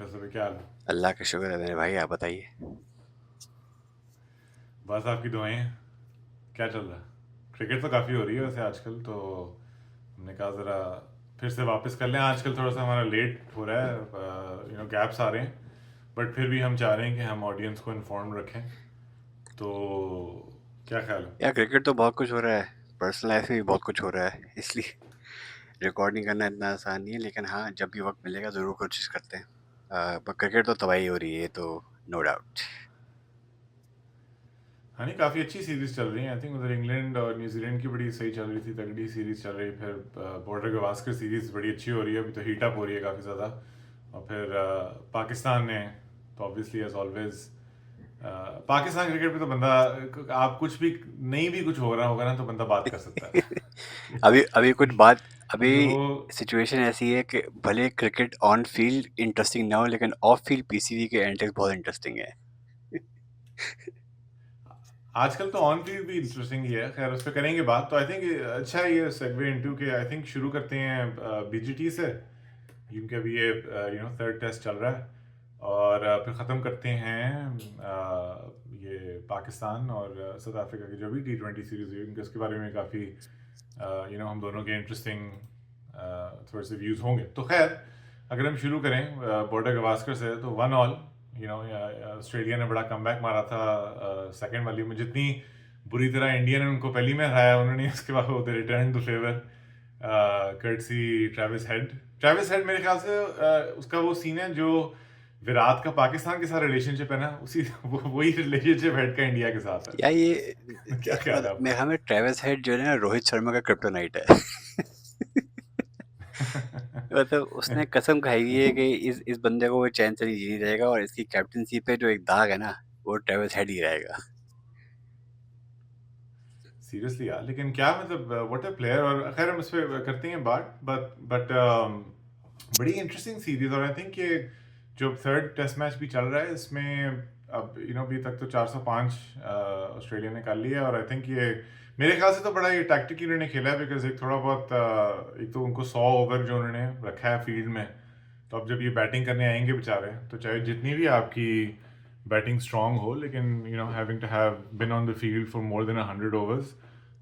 फैसल भाई, क्या हाल है? अल्लाह का शुक्र है मेरे भाई, आप बताइए। बस आपकी दुआएं हैं। क्या चल रहा है? क्रिकेट तो काफ़ी हो रही है वैसे आजकल, तो हमने कहा ज़रा फिर से वापस कर लें। आजकल थोड़ा सा हमारा लेट हो रहा है, गैप्स आ रहे हैं, बट फिर भी हम चाह रहे हैं कि हम ऑडियंस को इन्फॉर्म रखें। तो क्या ख्याल है? यार क्रिकेट तो बहुत कुछ हो रहा है, पर्सनल लाइफ में भी बहुत कुछ हो रहा है, इसलिए रिकॉर्डिंग करना इतना आसान नहीं है। लेकिन हाँ, जब भी वक्त मिलेगा ज़रूर कोशिश करते हैं। पर क्रिकेट तो तबाही हो रही है, तो नो डाउट। हाँ नहीं, काफ़ी अच्छी सीरीज चल रही है। आई थिंक उधर इंग्लैंड और न्यूजीलैंड की बड़ी सही चल रही थी, तगड़ी सीरीज चल रही। फिर बॉर्डर गवास्कर सीरीज बड़ी अच्छी हो रही है, अभी तो हीट अप हो रही है काफ़ी ज़्यादा। और फिर पाकिस्तान ने तो obviously as always, Pakistan cricket पे तो बंदा, आप कुछ भी नहीं भी कुछ हो रहा होगा ना तो बंदा बात कर सकता अभी अभी कुछ बात अभी जो सिचुएशन ऐसी है कि भले क्रिकेट ऑन फील्ड इंटरेस्टिंग ना हो, लेकिन ऑफ फील्ड पीसीबी के एंटिक्स बहुत इंटरेस्टिंग है। आजकल तो ऑन फील्ड भी इंटरेस्टिंग ही है। खैर उस पर करेंगे बात। तो आई थिंक अच्छा है ये सेगवे इनटू के। आई थिंक शुरू करते हैं बीजीटी से, क्योंकि अभी ये थर्ड टेस्ट चल रहा है। और फिर ख़त्म करते हैं ये पाकिस्तान और साउथ अफ्रीका की जो भी T20 सीरीज हुई, क्योंकि उसके बारे में काफ़ी हम दोनों के इंटरेस्टिंग थोड़े से व्यूज़ होंगे। तो खैर, अगर हम शुरू करें बॉर्डर गवास्कर से, तो 1-1, ऑस्ट्रेलिया ने बड़ा कमबैक मारा था सेकंड वाली में। जितनी बुरी तरह इंडिया ने उनको पहली में हराया, उन्होंने उसके बाद वो return to favour courtesy Travis Head मेरे ख्याल से उसका वो सीन है जो विराट का पाकिस्तान के साथ रिलेशनशिप है ना, उसी वही रिलेशनशिप हेड का इंडिया के साथ या ये है। क्या ख्याल है मेरे आपका? हमें ट्रेविस हेड जो है ना, रोहित शर्मा का क्रिप्टोनाइट है। मतलब उसने कसम खाई हुई है कि इस बंदे को वो चैन से नहीं रहेगा, और इसकी कैप्टनसी पे जो एक दाग है ना, वो ट्रेविस हेड ही रहेगा। सीरियसली यार, लेकिन क्या मतलब, व्हाट अ प्लेयर। और खैर हम इस पे करते हैं बात, बट बड़ी इंटरेस्टिंग सीरीज। और आई थिंक ये जो थर्ड टेस्ट मैच भी चल रहा है इसमें, अब अभी तक तो 405 ऑस्ट्रेलिया ने कर लिया। और आई थिंक ये मेरे ख्याल से तो बड़ा ये टैक्टिक इन्होंने खेला है, बिकॉज एक थोड़ा बहुत एक तो उनको 100 ओवर जो उन्होंने रखा है फील्ड में। तो अब जब ये बैटिंग करने आएंगे बेचारे, तो चाहे जितनी भी आपकी बैटिंग स्ट्रांग हो, लेकिन having to have been on the field for more than 100 overs,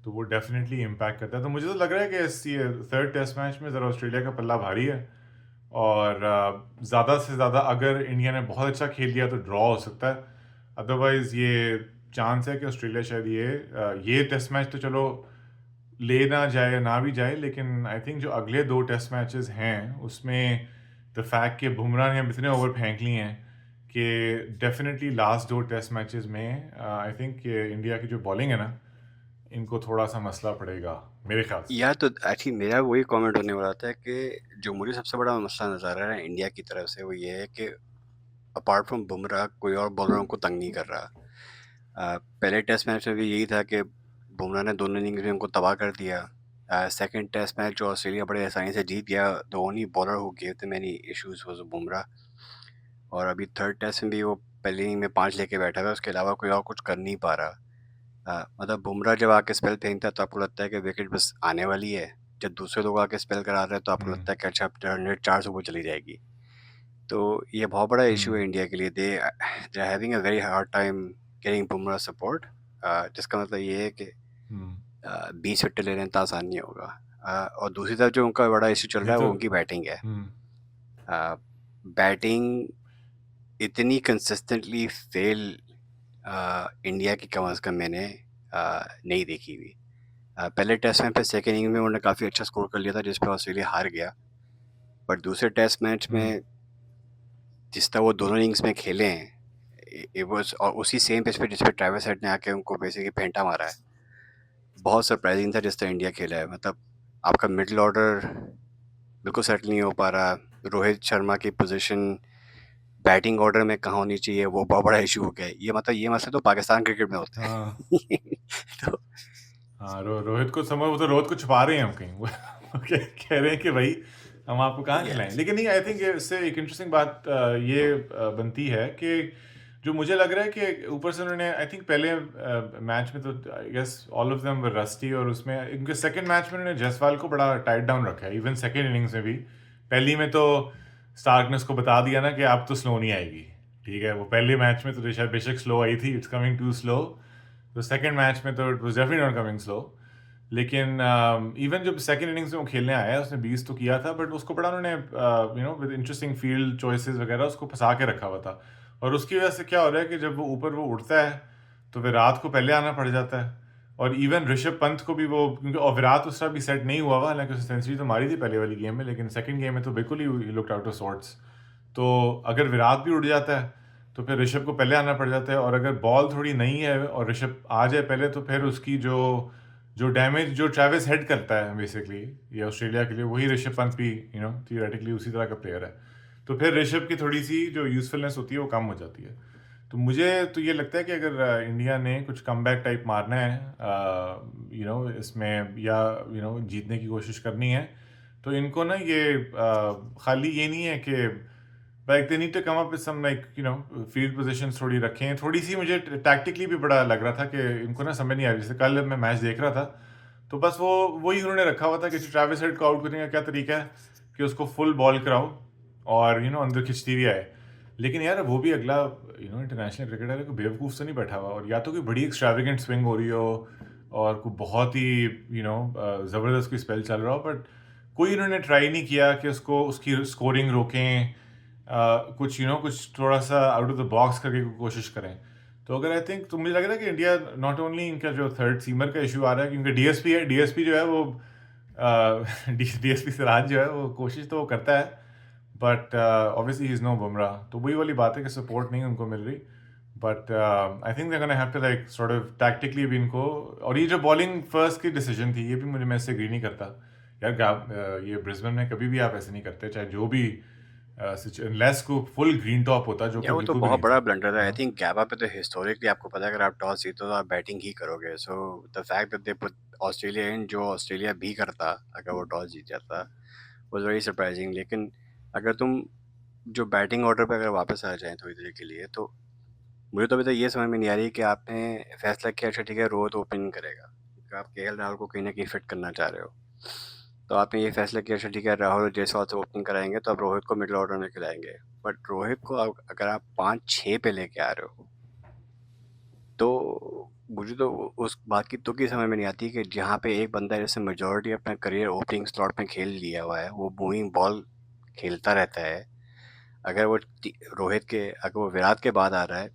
तो वो डेफिनेटली इम्पैक्ट करता है। तो मुझे तो लग रहा है कि ये थर्ड टेस्ट मैच में ज़रा ऑस्ट्रेलिया का पल्ला भारी है। और ज़्यादा से ज़्यादा अगर इंडिया ने बहुत अच्छा खेल दिया तो ड्रॉ हो सकता है। अदरवाइज़ ये चांस है कि ऑस्ट्रेलिया शायद ये टेस्ट मैच तो चलो ले ना जाए, ना भी जाए, लेकिन आई थिंक जो अगले दो टेस्ट मैचेस हैं उसमें द फैक्ट कि बुमराह ने अब इतने ओवर फेंक लिए हैं कि डेफिनेटली लास्ट दो टेस्ट मैचेस में आई थिंक इंडिया की जो बॉलिंग है ना, इनको थोड़ा सा मसला पड़ेगा मेरे ख्याल से। या तो एक्चुअली मेरा वही कमेंट होने वाला था कि जो मुझे सबसे बड़ा मसला नजर आ रहा है इंडिया की तरफ से, वो ये है कि अपार्ट फ्रॉम बुमराह कोई और बॉलरों को तंग नहीं कर रहा। पहले टेस्ट मैच में भी यही था कि बुमराह ने दोनों इनिंग्स में उनको तबाह कर दिया। सेकंड टेस्ट मैच जो ऑस्ट्रेलिया बड़े आसानी से जीत गया, the only bowler who give them any issues was Bumrah. और अभी थर्ड टेस्ट में भी वो पहली इनिंग में 5 लेके बैठा था, उसके अलावा कोई और कुछ कर नहीं पा रहा। मतलब बुमराह जब आके स्पेल फेंकता है तो आपको लगता है कि विकेट बस आने वाली है। जब दूसरे लोग आके स्पेल करा रहे हैं तो आपको हम्म। लगता है कि अच्छा, अब 104 से ऊपर चली जाएगी। तो ये बहुत बड़ा इशू है हम्म। इंडिया के लिए। They are having a very hard time getting Bumrah support. जिसका मतलब ये है कि हम्म। 20 विकेट लेना इतना आसान नहीं होगा। और दूसरी तरफ जो उनका बड़ा इशू चल नहीं रहा है तो। वो उनकी बैटिंग है। हम्म। बैटिंग इतनी कंसिस्टेंटली फेल इंडिया की कम अज़ कम मैंने नहीं देखी हुई। पहले टेस्ट मैच पे सेकेंड इनिंग में उन्होंने काफ़ी अच्छा स्कोर कर लिया था, जिस पर ऑस्ट्रेलिया हार गया। बट दूसरे टेस्ट मैच हम्म। में जिस तरह वो दोनों इनिंग्स में खेले हैं, it was, और उसी सेम पिच पे जिस पे ट्रेविस हेड ने आके उनको बेसिकली फेंटा मारा है, बहुत सरप्राइजिंग था जिस तरह इंडिया खेला है। मतलब आपका मिडिल ऑर्डर बिल्कुल सेटल नहीं हो पा रहा। रोहित शर्मा की पोजीशन बैटिंग ऑर्डर में कहाँ होनी चाहिए, वो बहुत बड़ा इशू हो गया है। ये मतलब ये मसले तो पाकिस्तान क्रिकेट में होते हाँ। हैं। तो हाँ, रोहित को समझ, वो तो रोहित को छुपा रहे हैं हम कहीं। वो कह रहे हैं कि भाई हम आपको कहाँ खिलाएं। यस, लेकिन नहीं, आई थिंक इससे एक इंटरेस्टिंग बात ये बनती है कि जो मुझे लग रहा है कि ऊपर से उन्होंने, आई थिंक पहले मैच में तो I guess all of them were rusty, और उसमें इनके सेकंड मैच में उन्होंने जायसवाल को बड़ा टाइट डाउन रखा है, इवन सेकंड इनिंग्स में भी। पहली में तो स्टार्क ने उसको बता दिया ना कि अब तो स्लो नहीं आएगी, ठीक है। वो पहले मैच में तो बेशक स्लो आई थी, इट्स कमिंग टू स्लो। तो सेकंड मैच में तो it was definitely not coming slow. लेकिन इवन जब सेकंड इनिंग्स में वो खेलने आया, उसने 20 तो किया था, बट उसको बड़ा उन्होंने विद इंटरेस्टिंग फील्ड चॉइसेस वगैरह उसको फंसा के रखा हुआ था। और उसकी वजह से क्या हो रहा है कि जब वो ऊपर वो उड़ता है तो विराट को पहले आना पड़ जाता है। और इवन ऋषभ पंत को भी वो, क्योंकि और विराट उस तरह भी सेट नहीं हुआ हुआ, हालांकि उसने सेंचुरी तो मारी थी पहले वाली गेम में, लेकिन सेकंड गेम में तो बिल्कुल ही लुक्ड आउट ऑफ सॉर्ट्स। तो अगर विराट भी उड़ जाता है तो फिर ऋषभ को पहले आना पड़ जाता है, और अगर बॉल थोड़ी नहीं है और ऋषभ आ जाए पहले, तो फिर उसकी जो जो डैमेज जो ट्रेविस हेड करता है बेसिकली ये ऑस्ट्रेलिया के लिए, वही ऋषभ पंत भी थियोरेटिकली उसी तरह का प्लेयर है। तो फिर ऋषभ की थोड़ी सी जो यूजफुलनेस होती है वो कम हो जाती है। तो मुझे तो ये लगता है कि अगर इंडिया ने कुछ कम बैक टाइप मारना है इसमें, या जीतने की कोशिश करनी है, तो इनको ना ये खाली ये नहीं है कि like they need to come up with some like field positions थोड़ी रखें। थोड़ी सी मुझे टैक्टिकली भी बड़ा लग रहा था कि इनको ना समझ नहीं आ रही। जैसे कल मैं मैच देख रहा था तो बस वो वही उन्होंने रखा हुआ था कि ट्रेविस हेड को आउट करने का क्या तरीका है कि उसको फुल बॉल कराओ और अंदर खिंचती भी आए। लेकिन यार वो भी अगला इंटरनेशनल क्रिकेटर है, कोई बेवकूफ़ तो नहीं बैठा हुआ, और या तो कोई बड़ी एक्स्ट्रावेगेंट स्विंग हो रही हो और कोई बहुत ही ज़बरदस्त कोई स्पेल चल रहा हो, बट कोई उन्होंने ट्राई नहीं किया कि उसको उसकी स्कोरिंग रोकें। कुछ कुछ थोड़ा सा आउट ऑफ द बॉक्स करके कोशिश करें। तो अगर आई थिंक, तो मुझे लग रहा है कि इंडिया नॉट ओनली इनका जो थर्ड सीमर का इशू आ रहा है, क्योंकि डीएसपी है, डीएसपी जो है वो डीएसपी सिराज जो है वो कोशिश तो वो करता है, but obviously he is no Bumrah. तो वही वाली बात है कि सपोर्ट नहीं उनको मिल रही। But I think they gonna have to like sort of tactically भी इनको। और ये जो बॉलिंग फर्स्ट की डिसीजन थी, ये भी मैं इससे एग्री नहीं करता यार। ये ब्रिस्बेन में कभी भी आप ऐसे नहीं करते, चाहे जो भी लेस को फुल ग्रीन टॉप होता, जो या कि वो तो बिल्कुल भी बहुत नहीं बड़ा था। ब्लंडर है। आई थिंक गैबा पे तो हिस्टोरिकली आपको पता है, अगर आप टॉस जीतो तो आप बैटिंग ही करोगे। So the fact that they put Australia in, जो ऑस्ट्रेलिया भी करता अगर वो टॉस जीत जाता, वाज वेरी सरप्राइजिंग। लेकिन अगर तुम जो बैटिंग ऑर्डर पे अगर वापस आ जाएं थोड़ी देर के लिए, तो मुझे तो अभी तक ये समझ में नहीं आ रही कि आपने फैसला किया अच्छा ठीक है रोहित ओपनिंग करेगा, क्योंकि आप केएल राहुल को कहीं ना कहीं फिट करना चाह रहे हो। तो आपने ये फैसला किया अच्छा ठीक है राहुल और जायसवाल से ओपनिंग कराएंगे, तो आप रोहित को मिडिल ऑर्डर में खिलाएंगे। बट रोहित को अगर आप 5-6 पे लेके आ रहे हो, तो मुझे तो उस बात की तुक ही समझ में नहीं आती कि जहाँ पे एक बंदा जैसे मेजोरिटी अपना करियर ओपनिंग स्लॉट में खेल लिया हुआ है, वो मूविंग बॉल खेलता रहता है। अगर वो रोहित के, अगर वो विराट के बाद आ रहा है,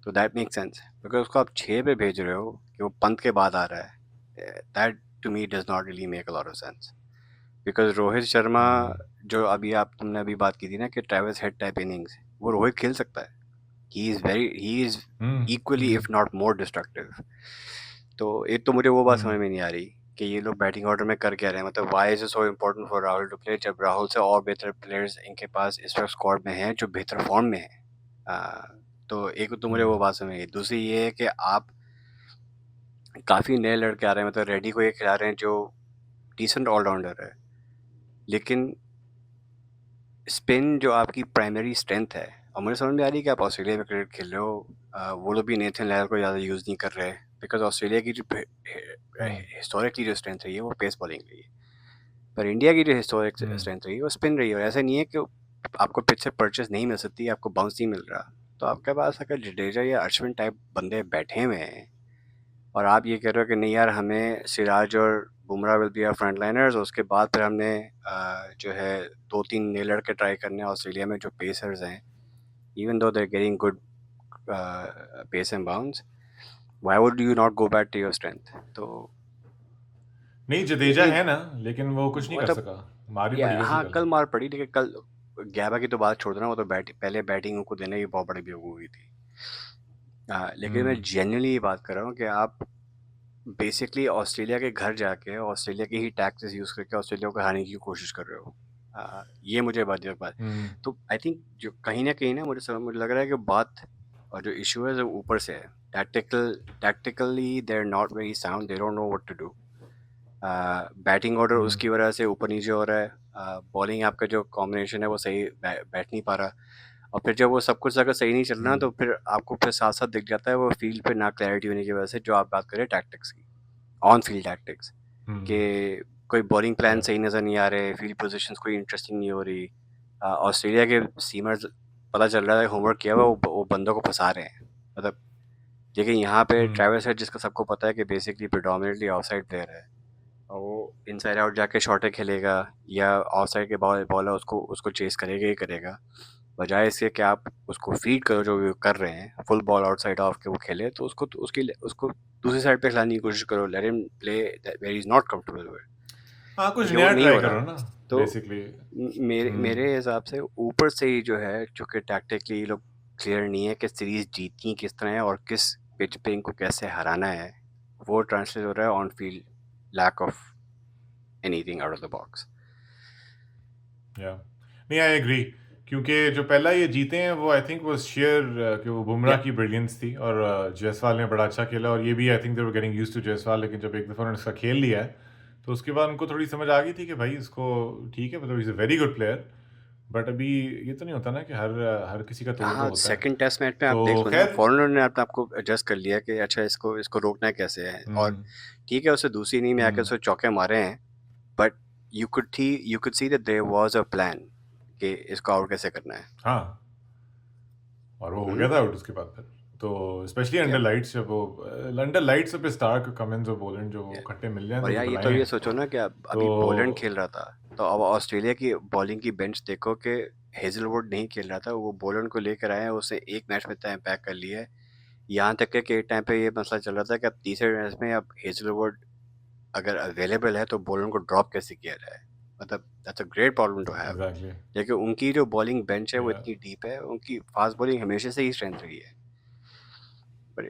तो दैट मेक सेंस। अगर उसको आप 6 पे भेज रहे हो कि वो पंत के बाद आ रहा है, that to me does not really make a lot of sense. Because Rohit Sharma, जो तुमने अभी बात की थी ना कि ट्रेविस हेड टाइप इनिंग्स, वो रोहित खेल सकता है। He is equally if not more destructive. तो एक तो मुझे वो बात समझ में नहीं आ रही कि ये लोग बैटिंग ऑर्डर में कर क्या रहे हैं। मतलब why is it so important for Rahul to play, जब राहुल से और बेहतर प्लेयर्स इनके पास इस वक्त स्क्वाड में हैं जो बेहतर फॉर्म में है। तो एक तो मुझे वो बात समझ आई। दूसरी ये है कि आप काफ़ी नए लड़के आ रहे हैं, मतलब रेडी को ये खिला रहे हैं जो डिसेंट ऑलराउंडर है, लेकिन स्पिन जो आपकी प्राइमरी स्ट्रेंथ है, और मुझे समझ में आ रही है कि आप ऑस्ट्रेलिया में क्रिकेट खेल रहे हो, वो लोग भी नेथन लायल को ज़्यादा यूज़ नहीं कर रहे, बिकॉज ऑस्ट्रेलिया की जो हिस्टोरिकली जो स्ट्रेंथ रही है वो पेस बॉलिंग रही है। पर इंडिया की जो हिस्टोरिक स्ट्रेंथ रही है वो स्पिन रही है। और ऐसा नहीं है कि आपको पिच से परचेस नहीं मिल सकती, आपको बाउंस नहीं मिल रहा। तो आपके पास अगर जडेजा या अश्विन टाइप बंदे बैठे हुए हैं, और आप ये कह रहे हो कि नहीं यार हमें सिराज और Bumrah will be our front liners, उसके बाद फिर हमने जो है 2-3 नए लड़के ट्राई करने ऑस्ट्रेलिया में जो पेसर्स हैं, even though they getting good pace and bounce, why would you not go back to your strength? तो नहीं, जडेजा ये है ना, लेकिन वो कुछ नहीं कर मतलब, सका, मारी या पड़ी है उसे हाँ कल। कल मार पड़ी, लेकिन कल गैबा की तो बात छोड़ देना, वो तो पहले बैटिंग उनको देने की बहुत बड़ी बेवकूफ़ी थी। लेकिन मैं जेन्युइनली ये बात कर रहा हूँ कि आप बेसिकली ऑस्ट्रेलिया के घर जाके ऑस्ट्रेलिया के ही टैक्सेस यूज़ करके ऑस्ट्रेलिया को हराने की कोशिश कर रहे हो। ये मुझे बात। तो आई थिंक जो कहीं ना मुझे लग रहा है कि बात और जो इशू है वो ऊपर से है। Tactically they are not very sound, they don't know what to do. Batting order उसकी वजह से ऊपर नीचे हो रहा है। बॉलिंग आपका जो कॉम्बिनेशन है वो सही बैठ नहीं पा रहा। और फिर जब वो सब कुछ अगर सही नहीं चल रहा, तो फिर आपको फिर साथ साथ दिख जाता है वो फील्ड पे ना क्लैरिटी होने की वजह से, जो आप बात करें टैक्टिक्स की, ऑन फील्ड टैक्टिक्स के, कोई बॉलिंग प्लान सही नज़र नहीं आ रहे, फील्ड पोजीशंस कोई इंटरेस्टिंग नहीं हो रही। ऑस्ट्रेलिया के सीमर्स पता चल रहा है होमवर्क किया हुआ वो बंदों को फंसा रहे हैं मतलब। लेकिन यहाँ पे हम्म। ट्रैविस हेड जिसका सबको पता है कि बेसिकली प्रिडोमिनेटली ऑफसाइड प्लेयर है और वो इनसाइड आउट जाके शॉटें खेलेगा या ऑफसाइड के बॉल है उसको उसको चेस करेगा ही करेगा। बजाय इसके कि आप उसको फीड करो जो वो कर रहे हैं फुल बॉल आउटसाइड ऑफ के वो खेले तो उसको दूसरी साइड पे खिलाने की कोशिश करो। Let him play where is not comfortable with. हाँ, कुछ लेकिन वो नया नहीं ट्राई हो रहा। करो ना, तो बेसिकली। मेरे हम्म। मेरे हिसाब से ऊपर से ही जो है चूंकि टैक्टिकली ये लोग क्लियर नहीं है कि सीरीज जीतनी किस तरह है और किस पिच पे इनको कैसे हराना है। वो ट्रांसलेट हो रहा है on field lack of anything out of the box. या नहीं, आई एग्री। क्योंकि जो पहला ये जीते हैं वो आई थिंक वो शेयर कि वो बुमराह या की ब्रिलियंस थी और जायसवाल ने बड़ा अच्छा खेला, और ये भी I think they were getting used to Jaiswal. लेकिन जब एक दफ़ा उन्होंने इसका खेल लिया है तो उसके बाद उनको थोड़ी समझ आ गई थी कि भाई इसको ठीक है, मतलब is a very good player. But अभी ये तो नहीं होता ना कि हर हर किसी का तोड़ तो हाँ होता है। सेकंड टेस्ट मैच में आप देख तो लो ना खैर। फॉरनर ने अपने आपको एडजस्ट कर लिया कि अच्छा इसको इसको रोकना कैसे है। और हम्म। ठीक है उससे दूसरी इनिंग में आके हम्म। उसको चौके मारे हैं but you could see that there was a plan कि इसको आउट कैसे करना है। हाँ, और वो हो हम्म। गया था आउट उसके बाद फिर। तो स्पेशली अंडर या लाइट्स, जब वो अंडर लाइट्स पे स्टार्क कमिंस और बोलेंड जो वो या खट्टे मिल जाए और तो यार ये बनाए तो ये हैं। सोचो ना कि अब तो अभी पोलैंड खेल रहा था तो अब ऑस्ट्रेलिया की बॉलिंग की बेंच देखो कि हेजलवुड नहीं खेल रहा था वो पोलैंड को लेकर आए हैं उसने एक मैच में इतना इम्पैक्ट कर लिया है। यहाँ तक कि एक टाइम पे ये मसला चल रहा था कि अब तीसरे मैच में अब हेजलवुड अगर अवेलेबल है तो बॉलर को ड्रॉप कैसे किया जाए। मतलब that's a great problem to have. Exactly. लेकिन उनकी जो बॉलिंग बेंच है वो या इतनी डीप है उनकी फास्ट बॉलिंग हमेशा से ही स्ट्रेंथ रही है। पर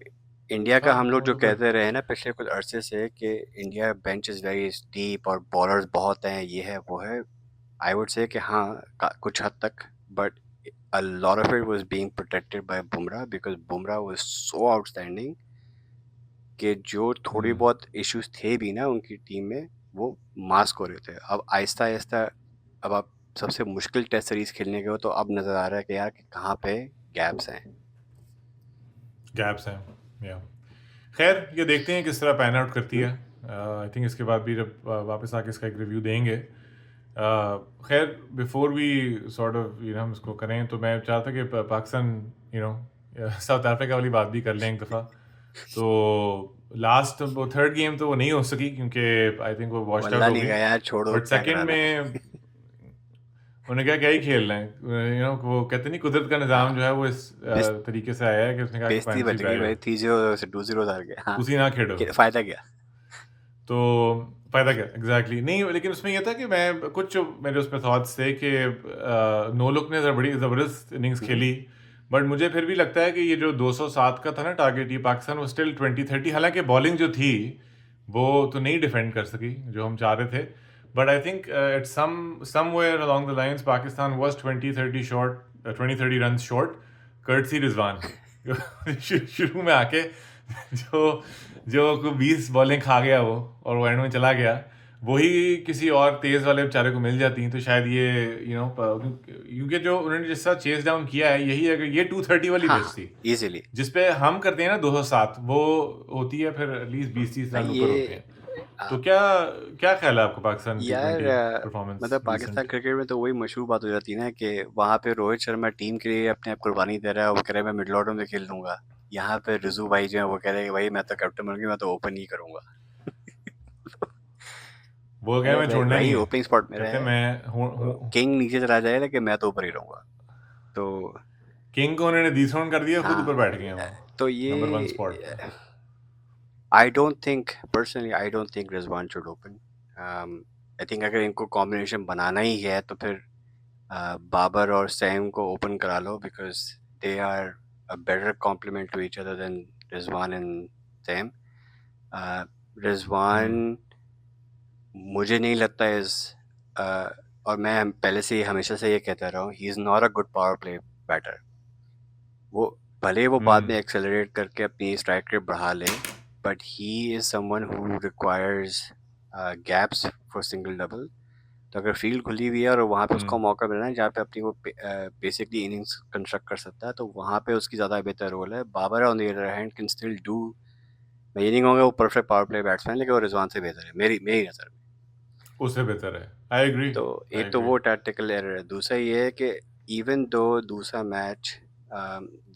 इंडिया का हाँ, हम लोग वो जो तो फिर। कहते रहे हैं ना पिछले कुछ अरसे से कि India bench is very deep और बॉलर्स बहुत हैं ये है वो है। आई वुड से कि हाँ कुछ हद तक but a lot of it was being protected by Bumrah because Bumrah was so outstanding कि जो थोड़ी हम्म। बहुत इश्यूज थे भी ना उनकी टीम में वो मास्क हो रहे थे। अब आहिस्ता आहिस्ता अब आप सबसे मुश्किल टेस्ट सीरीज खेलने के हो तो अब नज़र आ रहा है कि यार कि कहाँ पे गैप्स हैं। गैप्स हैं। या खैर, ये देखते हैं किस तरह पैन आउट करती है। आई थिंक इसके बाद भी जब वापस आके इसका एक रिव्यू देंगे। खैर, बिफोर वी सॉर्ट ऑफ हम इसको करें तो मैं चाहता कि पाकिस्तान साउथ अफ्रीका वाली बात भी कर लें एक दफ़ा। तो लास्ट वो थर्ड गेम तो वो नहीं हो सकी क्योंकि आई थिंक वो वॉश्ड आउट वल्ला हो नहीं गई। गया यार छोड़ो बट क्या सेकंड कराना है। में उन्होंने क्या क्या ही खेल रहे हैं। वो कहते नहीं, कुदरत का निज़ाम हाँ जो है वो इस बेस तरीके से आया है कि उसने कहा कि बेइज्जती फैंसी बच गई भाई बैठो, 3-0 से 2-0 हार गए। हाँ तुसी ना खेड़ो। फायदा क्या। तो फ़ायदा क्या एग्जैक्टली नहीं, लेकिन उसमें ये था कि मैं कुछ जो मेरे उस पर थॉट्स थे कि नो लुक ने बड़ी ज़बरदस्त इनिंग्स हम्म, खेली। बट मुझे फिर भी लगता है कि ये जो 207 का था ना टारगेट, ये पाकिस्तान वो स्टिल 20-30, हालांकि बॉलिंग जो थी वो तो नहीं डिफेंड कर सकी जो हम चाह रहे थे। But I think eight somewhere along the lines Pakistan was 20-30 short, 20-30 run short, courtesy Rizwan. शुरू में आके जो जो को 20 बॉलें खा गया वो, और वो एंड में चला गया। वही किसी और तेज वाले बेचारे को मिल जाती तो शायद ये क्योंकि जो उन्होंने जिस तरह चेस डाउन किया है, यही अगर ये 230 वाली हाँ पिच हाँ थी इजीली। जिसपे हम करते हैं ना 207, वो होती है फिर एटलीस्ट 20-30 रन नहीं ऊपर होते ये हैं। तो क्या क्या ख्याल है आपको पाकिस्तान यार T20 परफॉर्मेंस मतलब पाकिस्तान रिसेंट? क्रिकेट में तो वही मशहूर बात हो जाती है ना कि वहाँ पे रोहित शर्मा टीम के लिए अपने आप कुर्बानी दे रहा है वो कह रहा है मैं मिडिल ऑर्डर में खेल लूंगा। यहाँ पे रिजू भाई जो है वो कह रहे हैं कि भाई मैं तो कैप्टन बन गया मैं तो ओपन ही करूंगा। वो कह अरे मैं भाई छोड़ना ही भाई नहीं है, ओपनिंग स्पॉट मेरा कहते है। मैं हूँ। किंग नीचे चला जाए लेकिन मैं तो ऊपर ही रहूंगा। तो किंग को उन्होंने डिथ्रोन कर दिया, खुद ऊपर हाँ बैठ गए हैं वो तो नंबर 1 ये स्पॉट पे। I don't think Rizwan should open. I think अगर इनको कॉम्बिनेशन बनाना ही है तो फिर बाबर और सैम को ओपन करा लो because they are a better complement to each other than Rizwan and Sam. Hmm. Rizwan मुझे नहीं लगता इस और मैं पहले से ही हमेशा से ये कहता रहा हूँ he is not a good power play batter. वो भले वो बाद में हम्म। एक्सेलरेट करके अपनी स्ट्राइक रेट बढ़ा ले but he is someone who requires gaps for single double. तो अगर फील्ड खुली हुई है और वहाँ पे उसको हम्म। मौका मिल रहा है जहाँ पे अपनी वो बेसिकली इनिंग्स कंस्ट्रक्ट कर सकता है तो वहाँ पे उसकी ज़्यादा बेहतर रोल है। Babar on the other hand can still do. मैं ये नहीं कहूँगा वो परफेक्ट पावर प्ले बैट्समैन लेकिन वो रिजवान से बेहतर है मेरी मेरी नज़र में। उससे बेहतर है। आई एग्री, तो आई एक तो एग्री। वो टैक्टिकल एरर है, दूसरा ये है कि इवन दो दूसरा मैच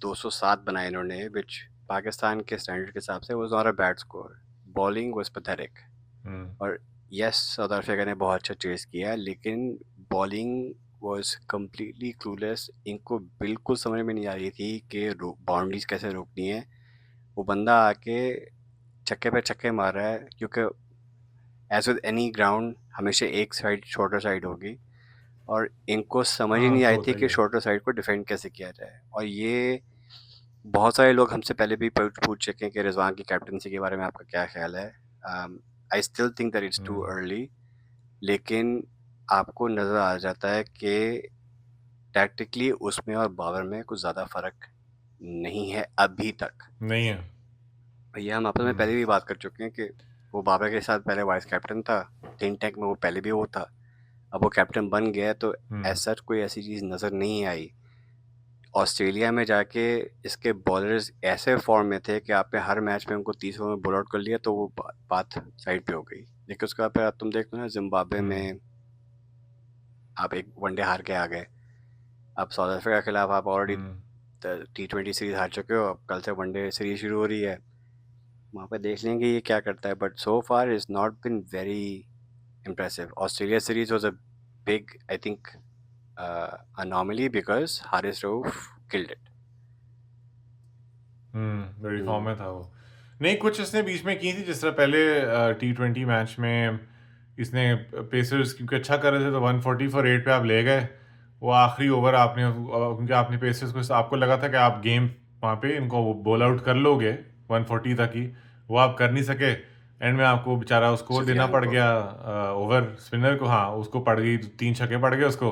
207 बनाया इन्होंने, विच पाकिस्तान के स्टैंडर्ड के हिसाब से was not a bad score. Bowling was pathetic, hmm. और यस साउथ अफ्रीका ने बहुत अच्छा चेस किया, लेकिन बॉलिंग वाज कम्प्लीटली क्लूलेस। इनको बिल्कुल समझ में नहीं आ रही थी कि बाउंड्रीज कैसे रोकनी है। वो बंदा आके छक्के पे छक्के मार रहा है, क्योंकि एज विद एनी ग्राउंड हमेशा एक साइड शॉर्टर साइड होगी, और इनको समझ ही हाँ नहीं तो आई थी होता ही कि है। शॉर्टर साइड को डिफेंड कैसे किया जाए। और ये बहुत सारे लोग हमसे पहले भी पूछ चुके हैं कि रिजवान की कैप्टनसी के बारे में आपका क्या ख्याल है। I still think that it's too hmm. Early, लेकिन आपको नज़र आ जाता है कि टैक्टिकली उसमें और बाबर में कुछ ज़्यादा फ़र्क नहीं है अभी तक। नहीं है। ये हम आपस में हम्म। पहले भी बात कर चुके हैं कि वो बाबर के साथ पहले वाइस कैप्टन था, थिंक टैंक में वो पहले भी वो था, अब वो कैप्टन बन गया, तो हम्म। ऐसा कोई ऐसी चीज़ नज़र नहीं आई। ऑस्ट्रेलिया में जाके इसके बॉलर्स ऐसे फॉर्म में थे कि आपने हर मैच में उनको 30 ओवर में बॉल आउट कर लिया, तो वो बात साइड पे हो गई। लेकिन उसके बाद फिर आप तुम देखो ना, जिम्बाब्वे हम्म। में आप एक वनडे हार के आ गए, अब साउथ अफ्रीका के खिलाफ आप ऑलरेडी हम्म। T20 सीरीज हार चुके हो, अब कल से वनडे सीरीज शुरू हो रही है, वहाँ पे देख लेंगे ये क्या करता है। But so far is not been very impressive. Australia series was a big, I think, anomaly because Haris Rauf killed it. बड़ी फॉर्म Hmm. में था वो। नहीं, कुछ इसने बीच में की थी, जिस तरह पहले T20 मैच में इसने पेसर्स क्योंकि अच्छा कर रहे थे तो 140 फॉर 8 पे आप ले गए। वो आखिरी ओवर आपने क्योंकि आपने पेसर्स को, आपको लगा था कि आप गेम वहाँ पे इनको बॉल आउट कर लोगे 140 तक ही, वो आप कर नहीं सके। एंड में आपको बेचारा उसको देना Sufyan पड़ को. गया ओवर स्पिनर को। हाँ, उसको पड़ गई, 3 छक्के पड़ गए उसको।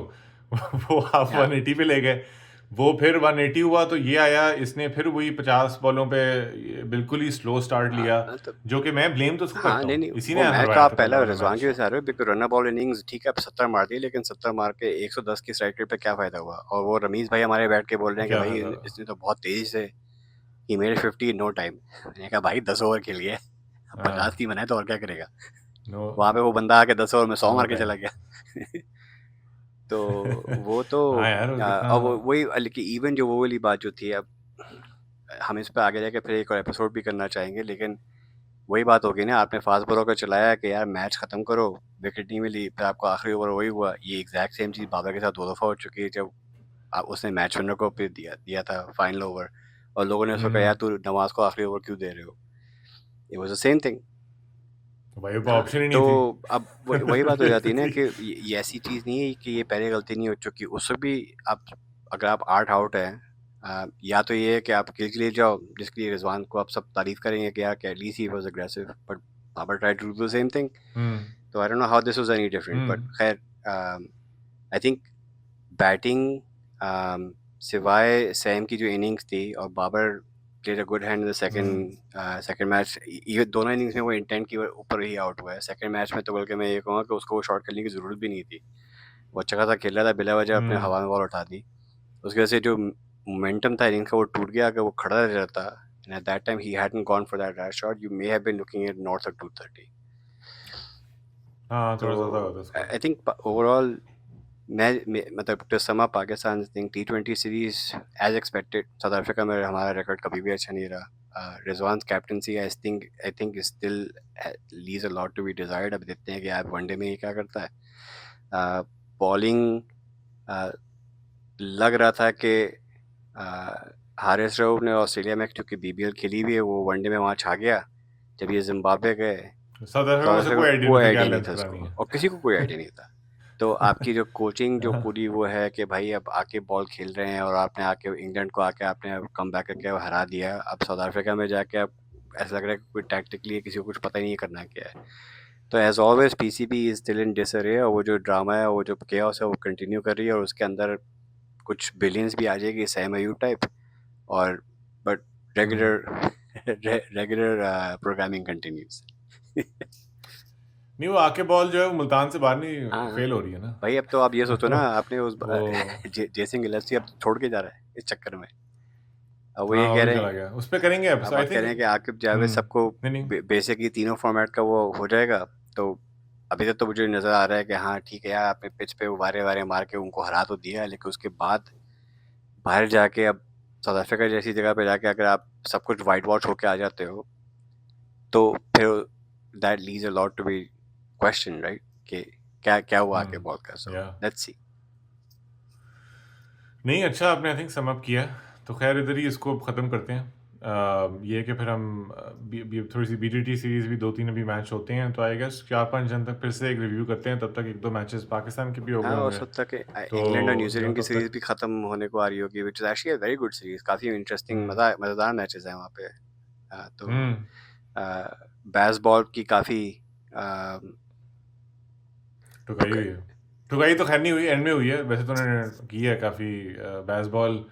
वो आप Yeah. 180 पे ले गए। वो फिर 180 हुआ तो ये आया, इसने फिर वही 50 बॉलों पे बिल्कुल ही स्लो स्टार्ट लिया, तो जो कि मैं ब्लेम तो उसको हाँ, करता नहीं हूँ, नहीं, इसी वो ने मैच तो हरवाया आप था पहला 15 वाला रिजवान की मैच। वजह से आ रहे हो, बिकॉज रन बॉल इनिंग्स ठीक है, आप 70 मार दिए, लेकिन 70 मार के 110 की स्ट्राइक रेट पे क्या फायदा हुआ। और वो रमीज भाई हमारे बैठ के बोल रहे हैं कि क्या भाई फायदा? इसने तो बहुत तेजी से he made 50 in no time. मैंने कहा भाई 10 ओवर खेल गया, अब 50 हाँ। की बनाए तो और क्या करेगा। नो। वहां पे वो बंदा आके 10 ओवर में 100 नो मार के टाइम। चला गया। तो वो तो हाँ यार, वो कितना। अब वही, लेकिन इवन जो वो वाली बात जो थी, अब हम इस पे आगे जाके फिर एक और एपिसोड भी करना चाहेंगे, लेकिन वही बात होगी ना, आपने फास्ट बॉलर को चलाया कि यार मैच खत्म करो, विकेट नहीं मिली, फिर आपको आखिरी ओवर वही हुआ। ये एग्जैक्ट सेम चीज़ बाबर के साथ 2 दफ़ा हो चुकी है, जब उसने मैच विनर को फिर दिया दिया था फाइनल ओवर, और लोगों ने उसको कहा हम्म। यार तू नवाज को आखिरी ओवर क्यों दे रहे हो। It was the same thing. भाई वो हाँ, ऑप्शन ही तो नहीं थी। अब वही बात हो जाती है ना Basically। कि ये ऐसी चीज़ नहीं है कि ये पहले गलती नहीं हो चुकी, उससे भी आप, अगर आप 8 आउट हैं, या तो ये है कि आप किल के लिए जाओ, जिसके लिए रिजवान को आप सब तारीफ करेंगे कि यार at least he was aggressive, but Babar tried to do the same thing. Hmm. तो I don't know how this was any different, but hmm. खैर आई थिंक बैटिंग, सिवाय सैम की जो इनिंग्स थी, और Babar played a good hand in the hmm. Second match. ये दोनों innings में वो इंटेंट के ऊपर ही आउट हुआ है। सेकंड मैच में तो बल्कि मैं ये कहूँगा कि उसको वो शॉट खेलने की ज़रूरत भी नहीं थी, वो अच्छा खासा खेल रहा था, बिला वजह अपने हम्म। हवा में बॉल उठा दी। उसकी वजह से जो मोमेंटम था इनिंग्स का वो टूट गया, अगर वो खड़ा रह जाता, and at that time he hadn't gone for that shot, you may have been looking at north of 230। हाँ, तो थोड़ा ज़्यादा होता उसका। आई थिंक ओवरऑल, मतलब to sum up, Pakistan think T20 series as expected, South Africa में हमारा record कभी भी अच्छा नहीं रहा। Rizwan captaincy I think still leaves a lot to be desired. अब देखते हैं कि आप वनडे में ये क्या करता है। बॉलिंग लग रहा था कि हारिस रऊफ ने ऑस्ट्रेलिया में चूंकि BBL खेली हुई है, वो वनडे में वहाँ छा गया। जब ये जिम्बाब्वे गए, साउथ अफ्रीका साउथ को से अफ्रीका कोई को आइडिया नहीं कोई था क्या आइडिया नहीं था करानी इसको, है। और किसी को कोई आइडिया नहीं था। तो आपकी जो कोचिंग जो हाँ। पूरी वो है कि भाई अब आके बॉल खेल रहे हैं, और आपने आके इंग्लैंड को आके आपने कम बैक करके हरा दिया, अब साउथ अफ्रीका में जाके अब ऐसा लग रहा है कि कोई टैक्टिकली किसी को कुछ पता ही नहीं करना क्या है। तो as always PCB is still in disarray, और वो जो ड्रामा है, वो जो केओस है, वो कंटिन्यू कर रही है, और उसके अंदर कुछ बिलियंस भी आ जाएगी सैम अयूब टाइप, और but hmm. Regular regular programming continues. नहीं, वो आके बॉल जो है वो मुल्तान से बाहर नहीं हाँ फेल हो रही है भाई, अब तो आप ये सोचो ना, ना। आपने उस वो। जेसिंग गिलेस्पी अब छोड़ के जा रहा है इस चक्कर में। अब वो ये हाँ, वो कह भी रहे चला हैं, गया, उस पे करेंगे अब एपिसोड आई आप कह थिंक। रहे हैं कि आकिब जावेद सबको नहीं नहीं। बेसिकली तीनों फॉर्मेट का वो हो जाएगा, तो अभी तक तो मुझे नज़र आ रहा है कि हाँ, ठीक है यार, आपने पिच पे वारे-वारे मार के उनको हरा तो दिया, लेकिन उसके बाद बाहर जाके अब साउथ अफ्रीका जैसी जगह पे जाके अगर आप सब कुछ व्हाइट वॉश होके आ जाते हो, तो फिर that leaves a lot to be question, right? कि क्या हुआ आगे बॉल का? सो या लेट्स सी। नहीं, अच्छा आपने आई थिंक सम अप किया। तो खैर इधर ही इसको ख़त्म करते हैं। ये कि फिर हम थोड़ी सी बीटीटी सीरीज़ भी 2-3 अभी मैच होते हैं, तो आई गेस 4-5 जन तक फिर से एक रिव्यू करते हैं। तब तक 1-2 मैचेस पाकिस्तान के भी हो गए हाँ, हो होंगे, सकता है कि तो इंग्लैंड और यू नो न्यूजीलैंड की तब सीरीज तक भी खत्म होने को आ रही होगी, which is actually a very good series. काफी इंटरेस्टिंग हम्म मजेदार मैचेस हैं वहाँ पे। तो हम्म बेसबॉल की काफी आ, ठुकाई हुई है। ठुकाई तो खैर नहीं हुई, एंड में हुई है वैसे तो उन्होंने की है काफ़ी। बेसबॉल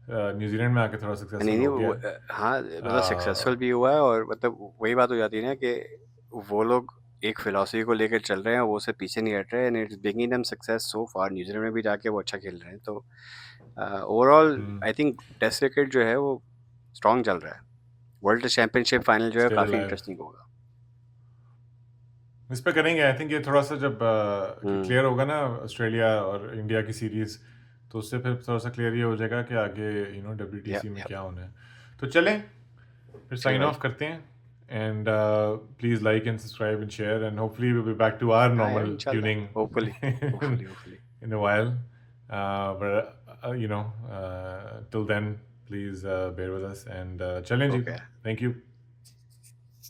न्यूजीलैंड में आके थोड़ा नहीं सक्सेसफुल नहीं हो गया वो है। हाँ, मतलब सक्सेसफुल अ, भी हुआ है, और मतलब वही बात हो जाती है ना कि वो लोग एक फिलॉसफी को लेकर चल रहे हैं, वो उससे पीछे नहीं हट रहे, and it's bringing them success so far. New Zealand में भी जाके वो अच्छा खेल रहे हैं, तो overall hmm I think test cricket जो है वो स्ट्रांग चल रहा है। वर्ल्ड चैंपियनशिप फाइनल जो है स्टिल काफी अलाइव। इंटरेस्टिंग होगा। इस पे करेंगे आई थिंक, ये थोड़ा सा जब हम्म। क्लियर होगा ना ऑस्ट्रेलिया और इंडिया की सीरीज, तो उससे फिर थोड़ा सा क्लियर ये हो जाएगा कि आगे या डब्ल्यूटीसी में या क्या होना है। तो चलें फिर चलो साइन भाई। ऑफ करते हैं। And please like and subscribe and share, and hopefully we be back to our हाँ यार, नॉर्मल इंशाल्लाह, tuning hopefully hopefully hopefully. in a while. But till then, please bear with us and challenge you. Okay. Thank you.